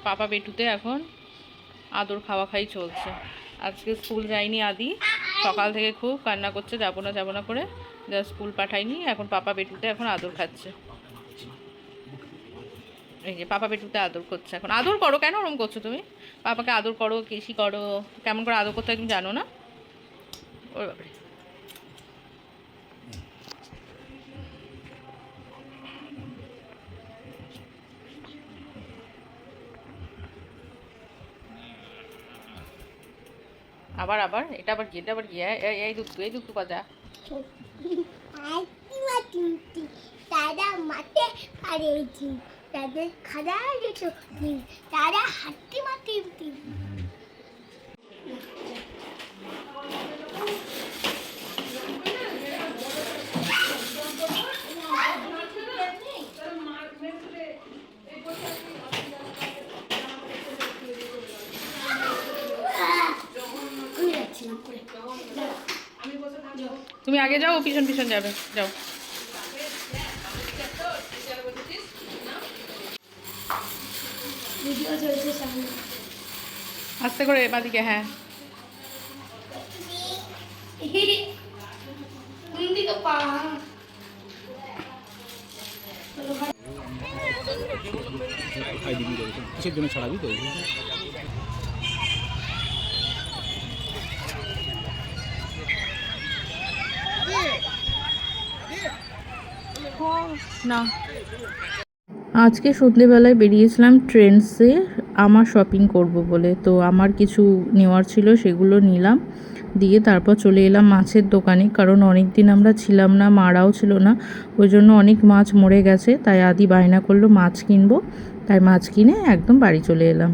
পাপা বেটুতে এখন আদর খাওয়া খাই চলছে। আজকে স্কুল যায়নি আদি, সকাল থেকে খুব কান্না করছে যাবো না করে, যা স্কুল পাঠায়নি। এখন পাপা বেটুতে এখন আদর খাচ্ছে। এই যে পাপা বেটুতে আদর করছে এখন। আদর করো, কেন ওরম করছো তুমি? পাপাকে আদর করো, কেশি করো। কেমন করে আদর করতে হয় তুমি জানো না? ওর বাবারে, আবার আবার এটা আবার গিয়ে এই দুঃখ কথা। তারা মাঠে পাড়িয়েছি, তাদের খাদা গেছো, তারা হাঁটি মাটি। তুমি আগে যাও, পিছন পিছন যাবে, যাও। আস্তে করে বাদিকে, হ্যাঁ। কিসের জন্য ছাড়াবি তো? না, আজকে সন্ধ্যেবেলায় বেরিয়েছিলাম ট্রেন্ডসে আমার শপিং করব বলে। তো আমার কিছু নেওয়ার ছিল, সেগুলো নিলাম, দিয়ে তারপর চলে এলাম মাছের দোকানে। কারণ অনেক দিন আমরা ছিলাম না, মারাও ছিল না, ওই জন্য অনেক মাছ মরে গেছে। তাই আদি বায়না করলো মাছ কিনবো, তাই মাছ কিনে একদম বাড়ি চলে এলাম।